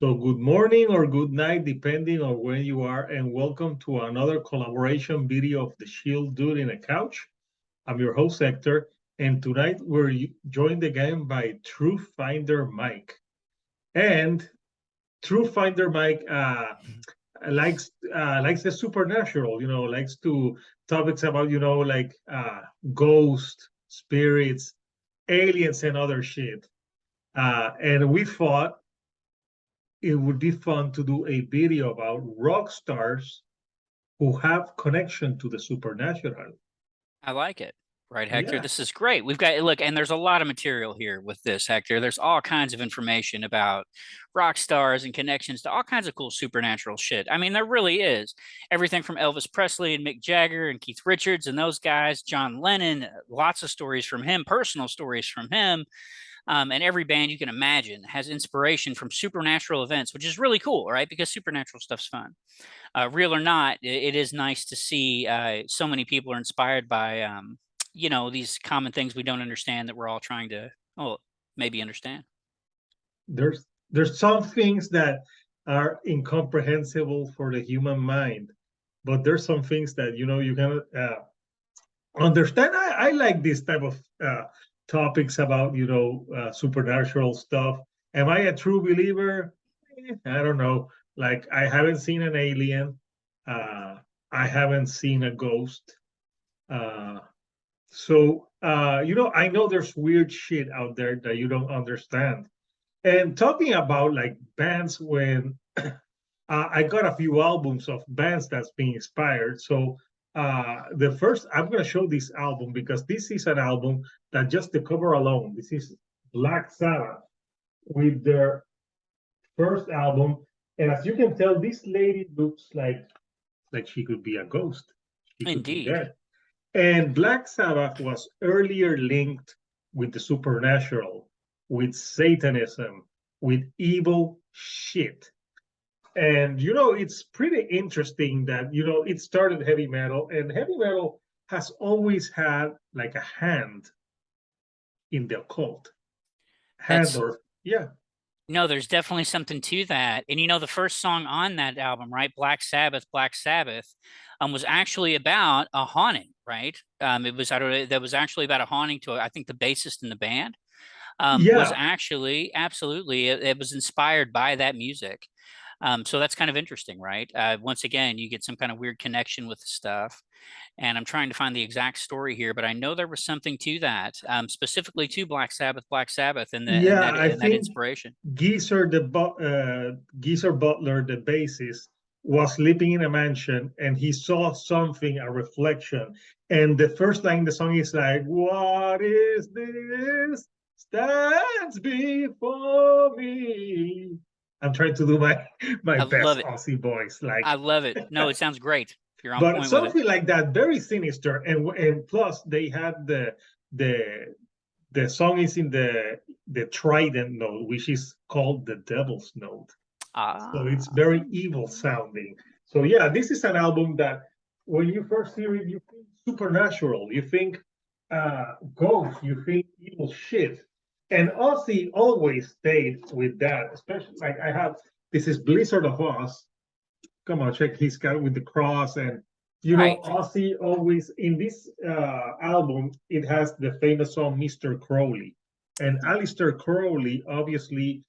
So, good morning or good night, depending on where you are, and welcome to another collaboration video of the Shield Dude in a Couch. I'm your host, Hector, and tonight we're joined again by True Finder Mike. And True Finder Mike likes the supernatural, likes to topics about, ghost, spirits, aliens, and other shit. And we thought it would be fun to do a video about rock stars who have connection to the supernatural. I like it. Right, Hector? Yeah, This is great. We've got, look, and there's a lot of material here with this, Hector. There's all kinds of information about rock stars and connections to all kinds of cool supernatural shit. I mean, there really is. Everything from Elvis Presley and Mick Jagger and Keith Richards and those guys, John Lennon, lots of stories from him, personal stories from him. And every band you can imagine has inspiration from supernatural events, which is really cool, right? Because supernatural stuff's fun. Real or not, it is nice to see so many people are inspired by these common things we don't understand that we're all trying to maybe understand. there's some things that are incomprehensible for the human mind, but there's some things that you can understand. I like this type of topics about supernatural stuff. Am I a true believer? I don't know. Like, I haven't seen an alien. I haven't seen a ghost. So I know there's weird shit out there that you don't understand. And talking about like bands, when I got a few albums of bands that's being inspired. So the first, I'm going to show this album because this is an album that just the cover alone, this is Black Sabbath with their first album. And as you can tell, this lady looks like she could be a ghost. She could be Indeed. dead. And Black Sabbath was earlier linked with the supernatural, with Satanism, with evil shit. And it's pretty interesting that it started heavy metal, and heavy metal has always had like a hand in the occult. Hand That's or yeah. No, there's definitely something to that. And the first song on that album, right? Black Sabbath, was actually about a haunting, right? It was, I don't know, that was actually about a haunting to, I think, the bassist in the band. Was Yeah, actually absolutely, it was inspired by that music. So that's kind of interesting, right? Once again, you get some kind of weird connection with the stuff. And I'm trying to find the exact story here, but I know there was something to that, specifically to Black Sabbath, and yeah, I that think inspiration. Geezer Butler, the bassist, was living in a mansion and he saw something, a reflection. And the first line in the song is like, "What is this stands before me?" I'm trying to do my I love best it. Aussie voice, like, I love it. No, it sounds great. You're on but point with it. something like that, very sinister. And plus they had the song is in the trident note, which is called the devil's note. So it's Ah, very evil sounding. So yeah, this is an album that when you first hear it, you think supernatural, you think ghost, you think evil shit. And Ozzy always stayed with that, especially like I have this is Blizzard of Oz. Come on, check his guy with the cross. And right. Ozzy always in this album, it has the famous song Mr. Crowley. And Aleister Crowley obviously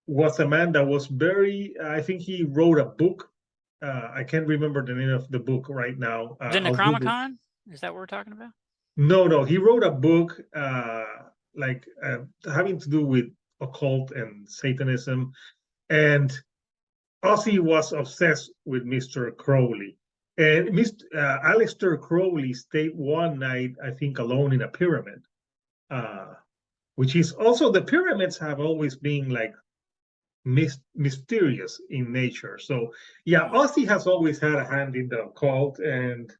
was a man that was very, I think he wrote a book. I can't remember the name of the book right now. The I'll Google. Necronomicon? Is that what we're talking about? No, he wrote a book like having to do with occult and Satanism. And Ozzy was obsessed with Mr. Crowley. And Aleister Crowley stayed one night, I think, alone in a pyramid, uh, which is also the pyramids have always been like mysterious in nature. So yeah, Ozzy has always had a hand in the occult, and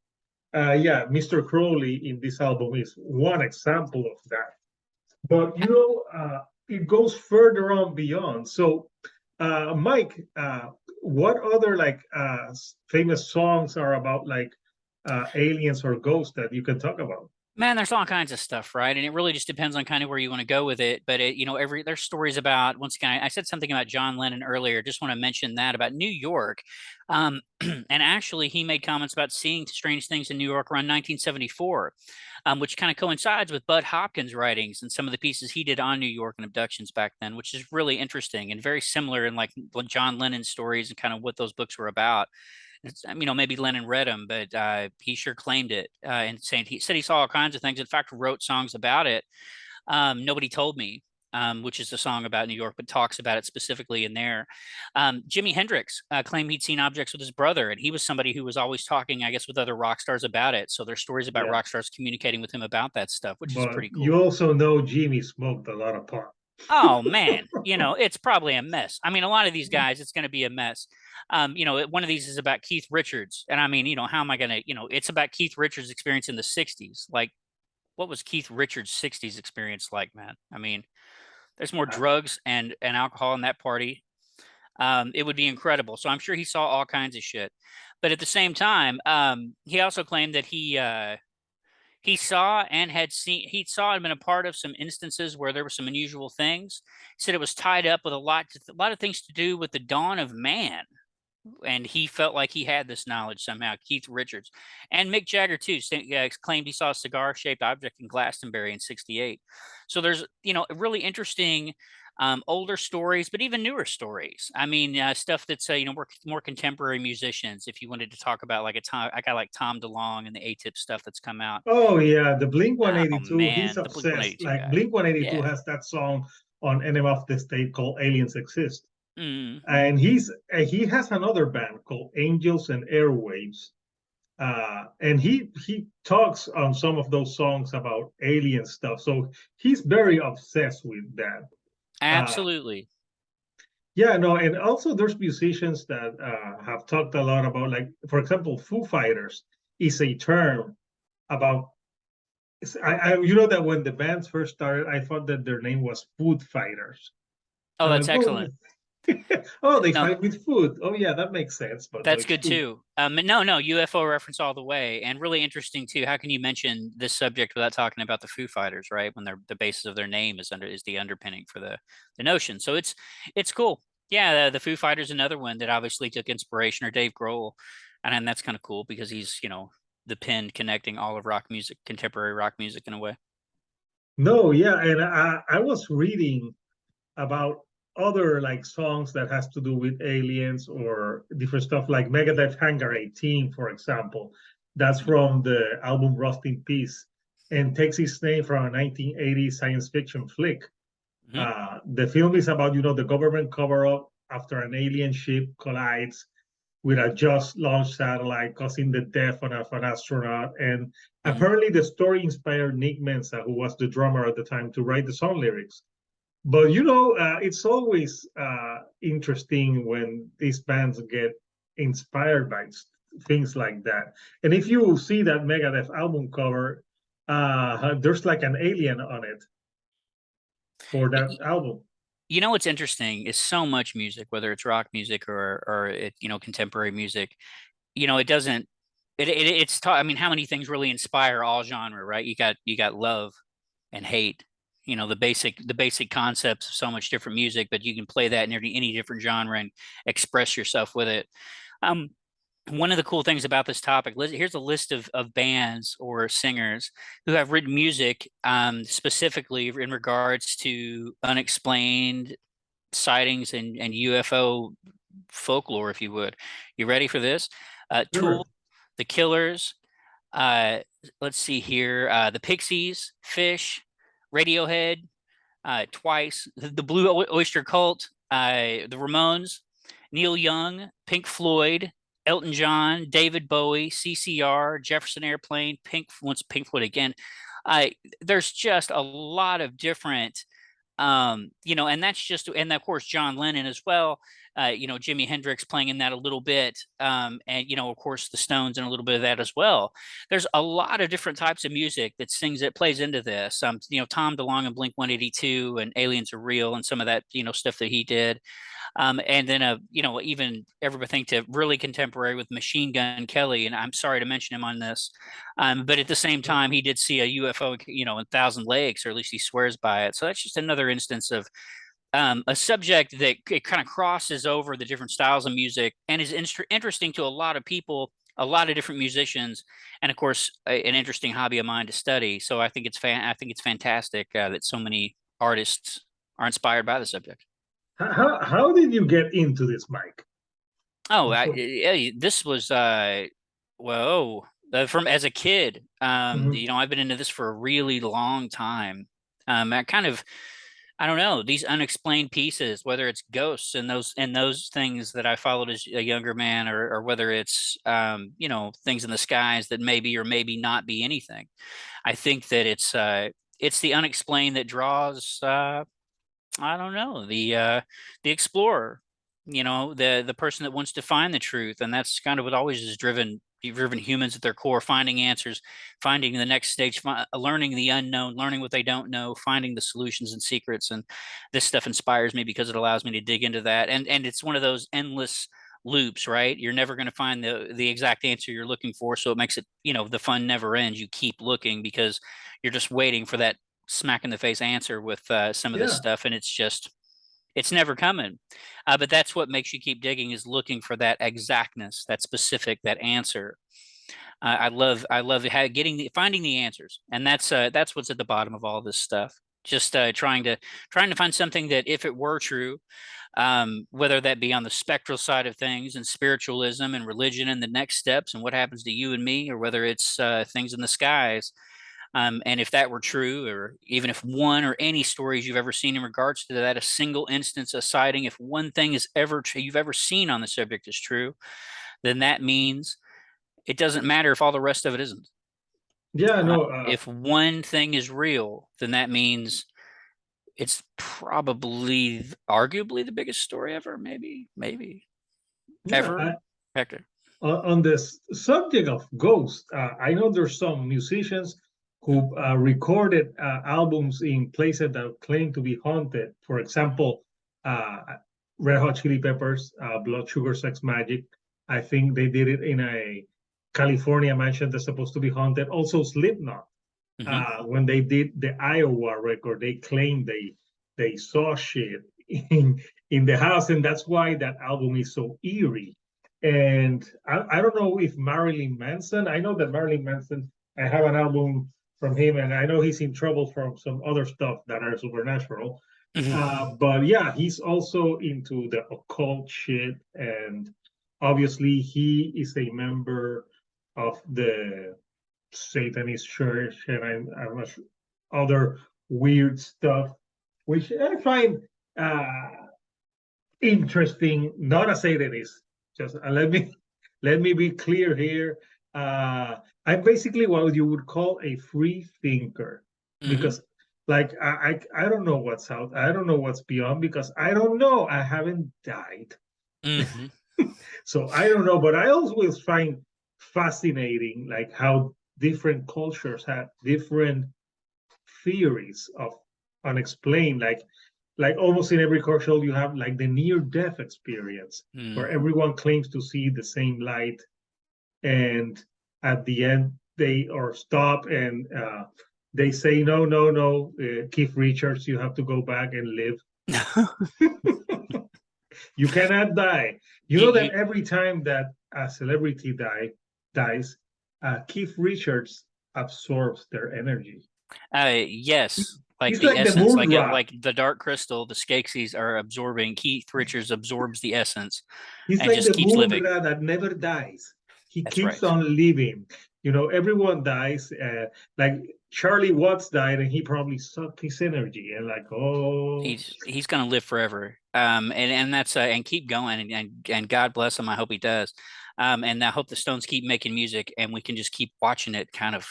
yeah, Mr. Crowley in this album is one example of that. But it goes further on beyond. So, Mike, what other like famous songs are about like aliens or ghosts that you can talk about? Man, there's all kinds of stuff, right? And it really just depends on kind of where you want to go with it. But there's stories about, once again, I said something about John Lennon earlier. Just want to mention that about New York. And actually, he made comments about seeing strange things in New York around 1974, which kind of coincides with Bud Hopkins' writings and some of the pieces he did on New York and abductions back then, which is really interesting and very similar in like John Lennon's stories and kind of what those books were about. Maybe Lennon read them, but he sure claimed it, and saying he said he saw all kinds of things. In fact, wrote songs about it. Nobody Told Me, which is a song about New York, but talks about it specifically in there. Jimi Hendrix claimed he'd seen objects with his brother, and he was somebody who was always talking, I guess, with other rock stars about it. So there's stories about Yeah. rock stars communicating with him about that stuff, which is But pretty you cool. also know Jimmy smoked a lot of pot. Oh man, it's probably a mess. I mean, a lot of these guys, it's going to be a mess. One of these is about Keith Richards, and I mean, how am I going to, it's about Keith Richards' experience in the '60s. Like, what was Keith Richards' '60s experience like, man? I mean, there's more Uh, drugs and alcohol in that party. It would be incredible. So I'm sure he saw all kinds of shit. But at the same time, he also claimed that he saw and had seen he saw and been a part of some instances where there were some unusual things. He said it was tied up with a lot of things to do with the dawn of man, and he felt like he had this knowledge somehow. Keith Richards and Mick Jagger too claimed he saw a cigar-shaped object in Glastonbury in '68. So there's really interesting older stories, but even newer stories. I mean, stuff that's more contemporary musicians. If you wanted to talk about like a guy like Tom DeLonge and the A-Tip stuff that's come out. oh yeah, the Blink Oh 182, he's man, the Blink obsessed. 182 Like guy. Blink 182 Yeah. has that song on Enema of the State called Aliens Exist. Mm-hmm. And he has another band called Angels and Airwaves. And he talks on some of those songs about alien stuff. So he's very obsessed with that. Uh, Absolutely. yeah, no, and also there's musicians that have talked a lot about, like, for example, Foo Fighters is a term about. You know that when the bands first started, I thought that their name was Food Fighters. Oh, I'm that's like, oh, excellent. oh, they No, fight with food. Oh, yeah, that makes sense. But no, that's it's good food. too. No, UFO reference all the way, and really interesting too. How can you mention this subject without talking about the Foo Fighters, right? When the basis of their name is the underpinning for the notion. So it's cool. Yeah, the Foo Fighters, another one that obviously took inspiration, or Dave Grohl, and that's kind of cool because he's the pin connecting all of rock music, contemporary rock music in a way. No, yeah, and I was reading about other like songs that has to do with aliens or different stuff, like Megadeth Hangar 18, for example. That's Mhm. from the album Rust in Peace and takes its name from a 1980 science fiction flick. Mhm. The film is about, the government cover up after an alien ship collides with a just launched satellite, causing the death of an astronaut. And Mhm. apparently, the story inspired Nick Mensa, who was the drummer at the time, to write the song lyrics. But it's always interesting when these bands get inspired by things like that. And if you see that Megadeth album cover, there's like an alien on it for that Y- album. what's interesting is so much music, whether it's rock music or contemporary music. It doesn't. It's. I mean, how many things really inspire all genre, right? You got love and hate. The basic concepts of so much different music, but you can play that in any different genre and express yourself with it. Um, One of the cool things about this topic, here's a list of bands or singers who have written music specifically in regards to unexplained sightings and UFO folklore, if you would. You ready for this? Sure. Tool, The Killers, uh, let's see here, the Pixies, Fish, Radiohead, Twice, the Blue Oyster Cult, the Ramones, Neil Young, Pink Floyd, Elton John, David Bowie, CCR, Jefferson Airplane, once Pink Floyd again. Uh, there's just a lot of different and that's just, and of course John Lennon as well. Jimi Hendrix playing in that a little bit, and of course the Stones and a little bit of that as well. There's a lot of different types of music that plays into this. Tom DeLonge and Blink 182 and Aliens Are Real and some of that stuff that he did. And then even everything to really contemporary with Machine Gun Kelly, and I'm sorry to mention him on this, but at the same time, he did see a UFO, in Thousand Lakes, or at least he swears by it. So that's just another instance of a subject that it kind of crosses over the different styles of music and is interesting to a lot of people, a lot of different musicians, and of course, an interesting hobby of mine to study. So I think it's fantastic that so many artists are inspired by the subject. How did you get into this, Mike? Oh, So, this was whoa, from as a kid. mhm. I've been into this for a really long time. I don't know, these unexplained pieces, whether it's ghosts and those things that I followed as a younger man, or whether it's things in the skies that maybe or maybe not be anything. I think that it's the unexplained that draws I don't know, the explorer, the person that wants to find the truth, and that's kind of what always has driven humans at their core, finding answers, finding the next stage, learning the unknown, learning what they don't know, finding the solutions and secrets. And this stuff inspires me because it allows me to dig into that, and it's one of those endless loops, right? You're never going to find the exact answer you're looking for, so it makes it, the fun never ends. You keep looking because you're just waiting for that smack in the face answer with some of this Yeah, stuff, and it's never coming. But that's what makes you keep digging, is looking for that exactness, that specific, that answer. I love finding the answers, and that's what's at the bottom of all this stuff. Just trying to find something that, if it were true, whether that be on the spectral side of things and spiritualism and religion and the next steps and what happens to you and me, or whether it's things in the skies. And if that were true, or even if one or any stories you've ever seen in regards to that, a single instance, a sighting, if one thing is you've ever seen on the subject is true, then that means it doesn't matter if all the rest of it isn't. yeah, no, If one thing is real, then that means it's probably, arguably, the biggest story ever. Maybe yeah. ever, Hector. On this subject of ghosts, I know there's some musicians who recorded albums in places that claim to be haunted. For example, uh, Red Hot Chili Peppers, Blood Sugar Sex Magic. I think they did it in a California mansion that's supposed to be haunted. Also, Slipknot, Hmm. when they did the Iowa record, they claimed they saw shit in the house, and that's why that album is so eerie. And I don't know if Marilyn Manson. I know that Marilyn Manson. I have an album from him, and I know he's in trouble from some other stuff that are supernatural. But yeah, he's also into the occult shit, and obviously he is a member of the Satanist church, and I'm other weird stuff, which I find uh, interesting. Not a Satanist. Just let me be clear here. I'm basically what you would call a free thinker, Hmm. because like I don't know what's out. I don't know what's beyond, because I don't know. I haven't died. Hmm. So I don't know, but I always find fascinating like how different cultures have different theories of unexplained, like almost in every culture you have like the near death experience where Hmm. everyone claims to see the same light, and at the end they or stop, and they say no, no, no, Keith Richards, you have to go back and live. You cannot die. You you, know you that every time that a celebrity dies, Keith Richards absorbs their energy. Yes, like He's the like the essence, moon rock. like the dark crystal, the Skeksis are absorbing. Keith Richards absorbs the essence He's and like just the keeps moon living. rat that never dies. He That's keeps right. on living. Everyone dies. Like Charlie Watts died, and he probably sucked his energy. And like, oh, He's gonna live forever. And that's and keep going, and God bless him. I hope he does. And I hope the Stones keep making music, and we can just keep watching it kind of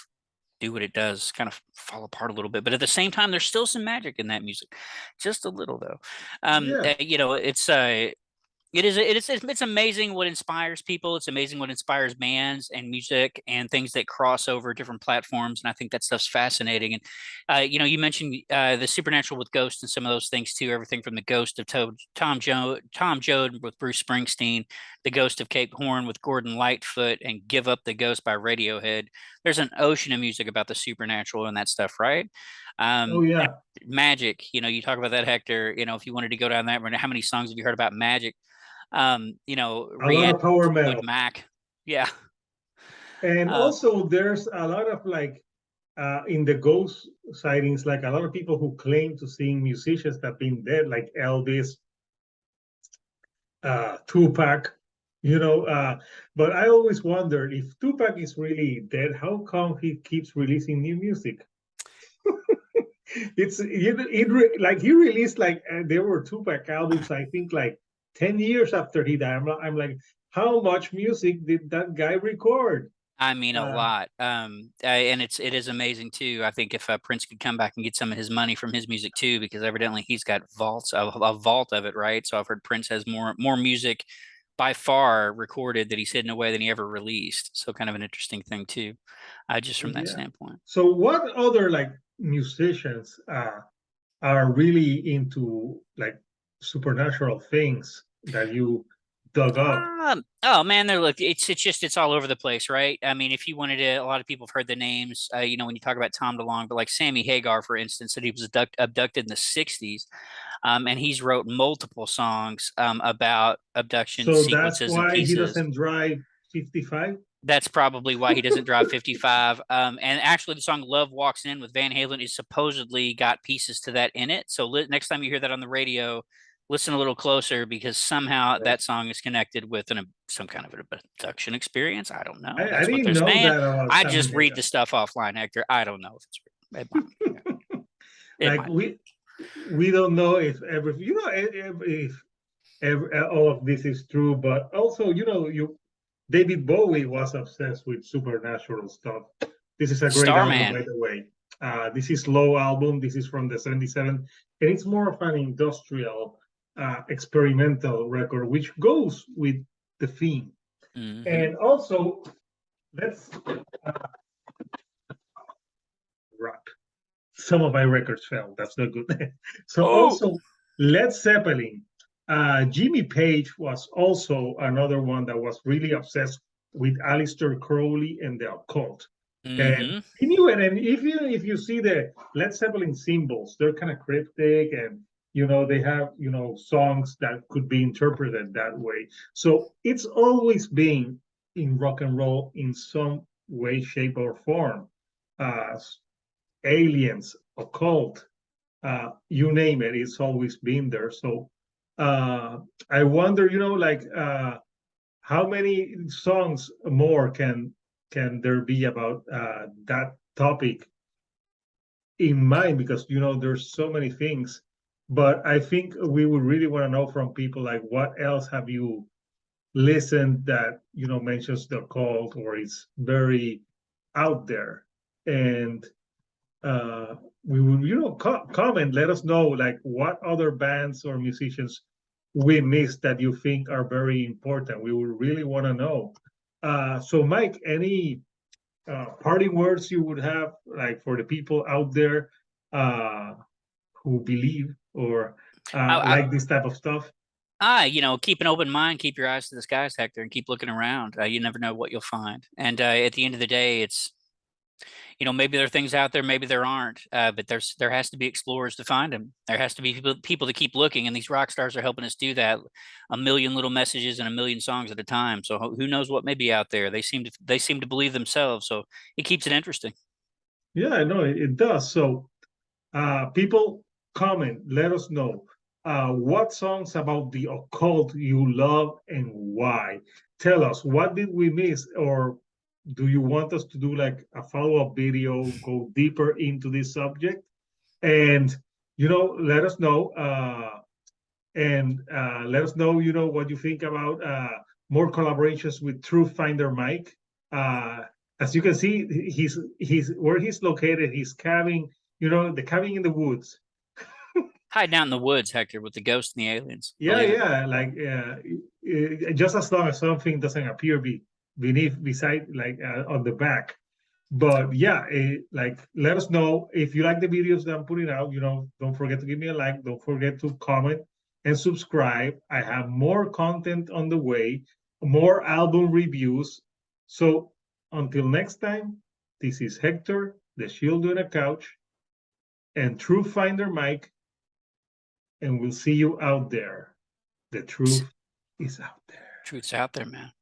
do what it does, kind of fall apart a little bit. But at the same time, there's still some magic in that music, just a little though. yeah, It's It's amazing what inspires people. It's amazing what inspires bands and music and things that cross over different platforms. And I think that stuff's fascinating. And you mentioned the supernatural with ghosts and some of those things too. Everything from the ghost of Tom Joad with Bruce Springsteen, the ghost of Cape Horn with Gordon Lightfoot, and Give Up the Ghost by Radiohead. There's an ocean of music about the supernatural and that stuff, right? Oh Um, yeah, Magic, you talk about that, Hector. If you wanted to go down that, how many songs have you heard about Magic? a lot of power Fleetwood metal. Mac. Yeah. And Uh, also there's a lot of like in the ghost sightings, like a lot of people who claim to seeing musicians that have been dead, like Elvis, Tupac, you know. But I always wondered if Tupac is really dead, how come he keeps releasing new music? Like he released like there were Tupac albums, I think like 10 years after he died. I'm like, how much music did that guy record? I mean, a Uh, lot. And it is amazing too. I think if Prince could come back and get some of his money from his music too, because evidently he's got a vault of it, right? So I've heard Prince has more music by far recorded that he's hidden away than he ever released. So kind of an interesting thing too, just from that yeah. standpoint. So what other like musicians are really into like supernatural things that you dug up? Oh man, they're look. It's all over the place, right? I mean, if you wanted to, a lot of people have heard the names. When you talk about Tom DeLonge, but like Sammy Hagar, for instance, that he was abducted in the '60s, and he's wrote multiple songs about abduction So that's sequences and why he pieces. doesn't drive 55. That's probably why he doesn't drive 55. And actually, the song "Love Walks In" with Van Halen is supposedly got pieces to that in it. So next time you hear that on the radio, listen a little closer because somehow Right. that song is connected with some kind of an abduction experience. I don't know. I That's what didn't they're know saying. that about I Sammy just read Hagar. the stuff offline, Hector. I don't know if it's real. It might be. It Like might be. we don't know if every if all of this is true, but also you David Bowie was obsessed with supernatural stuff. This is a great album, Starman. by the way. This is Low album. This is from the '77, and it's more of an industrial, experimental record, which goes with the theme. Hmm. And also, let's rock. Some of my records fell. That's not good. So Oh. also, Led Zeppelin. Jimmy Page was also another one that was really obsessed with Aleister Crowley and the occult. And Hmm. he knew it. And if you see the Led Zeppelin symbols, they're kind of cryptic, and they have songs that could be interpreted that way. So it's always been in rock and roll in some way, shape, or form. Uh, Aliens, occult, you name it, it's always been there. So I wonder, like how many songs more can there be about that topic in mind? Because there's so many things. But I think we would really want to know from people like what else have you listened that mentions the occult or is very out there. And uh, we will, comment, let us know like what other bands or musicians we missed that you think are very important. We would really want to know. So, Mike, any parting words you would have like for the people out there uh, who believe or I, like this type of stuff? Keep an open mind, keep your eyes to the skies, Hector, and keep looking around. You never know what you'll find. And at the end of the day, it's maybe there are things out there, maybe there aren't. But there has to be explorers to find them. There has to be people to keep looking, and these rock stars are helping us do that. A million little messages and a million songs at a time. So who knows what may be out there? They seem to believe themselves, so it keeps it interesting. Yeah, I know it does. So, people, comment, let us know what songs about the occult you love and why. Tell us, what did we miss, or do you want us to do like a follow-up video, go deeper into this subject? And let us know, and let us know, what you think about more collaborations with True Finder Mike. Uh, as you can see, he's where he's located. His cabin, the cabin in the woods. hiding out in the woods, Hector, with the ghosts and the aliens. Yeah, Believe it. yeah. Like just as long as something doesn't appear beside, like on the back. But yeah, like let us know if you like the videos that I'm putting out. Don't forget to give me a like. Don't forget to comment and subscribe. I have more content on the way, more album reviews. So until next time, this is Hector, the Shield on a Couch, and Truth Finder Mike, and we'll see you out there. The truth is out there. Truth's out there, man.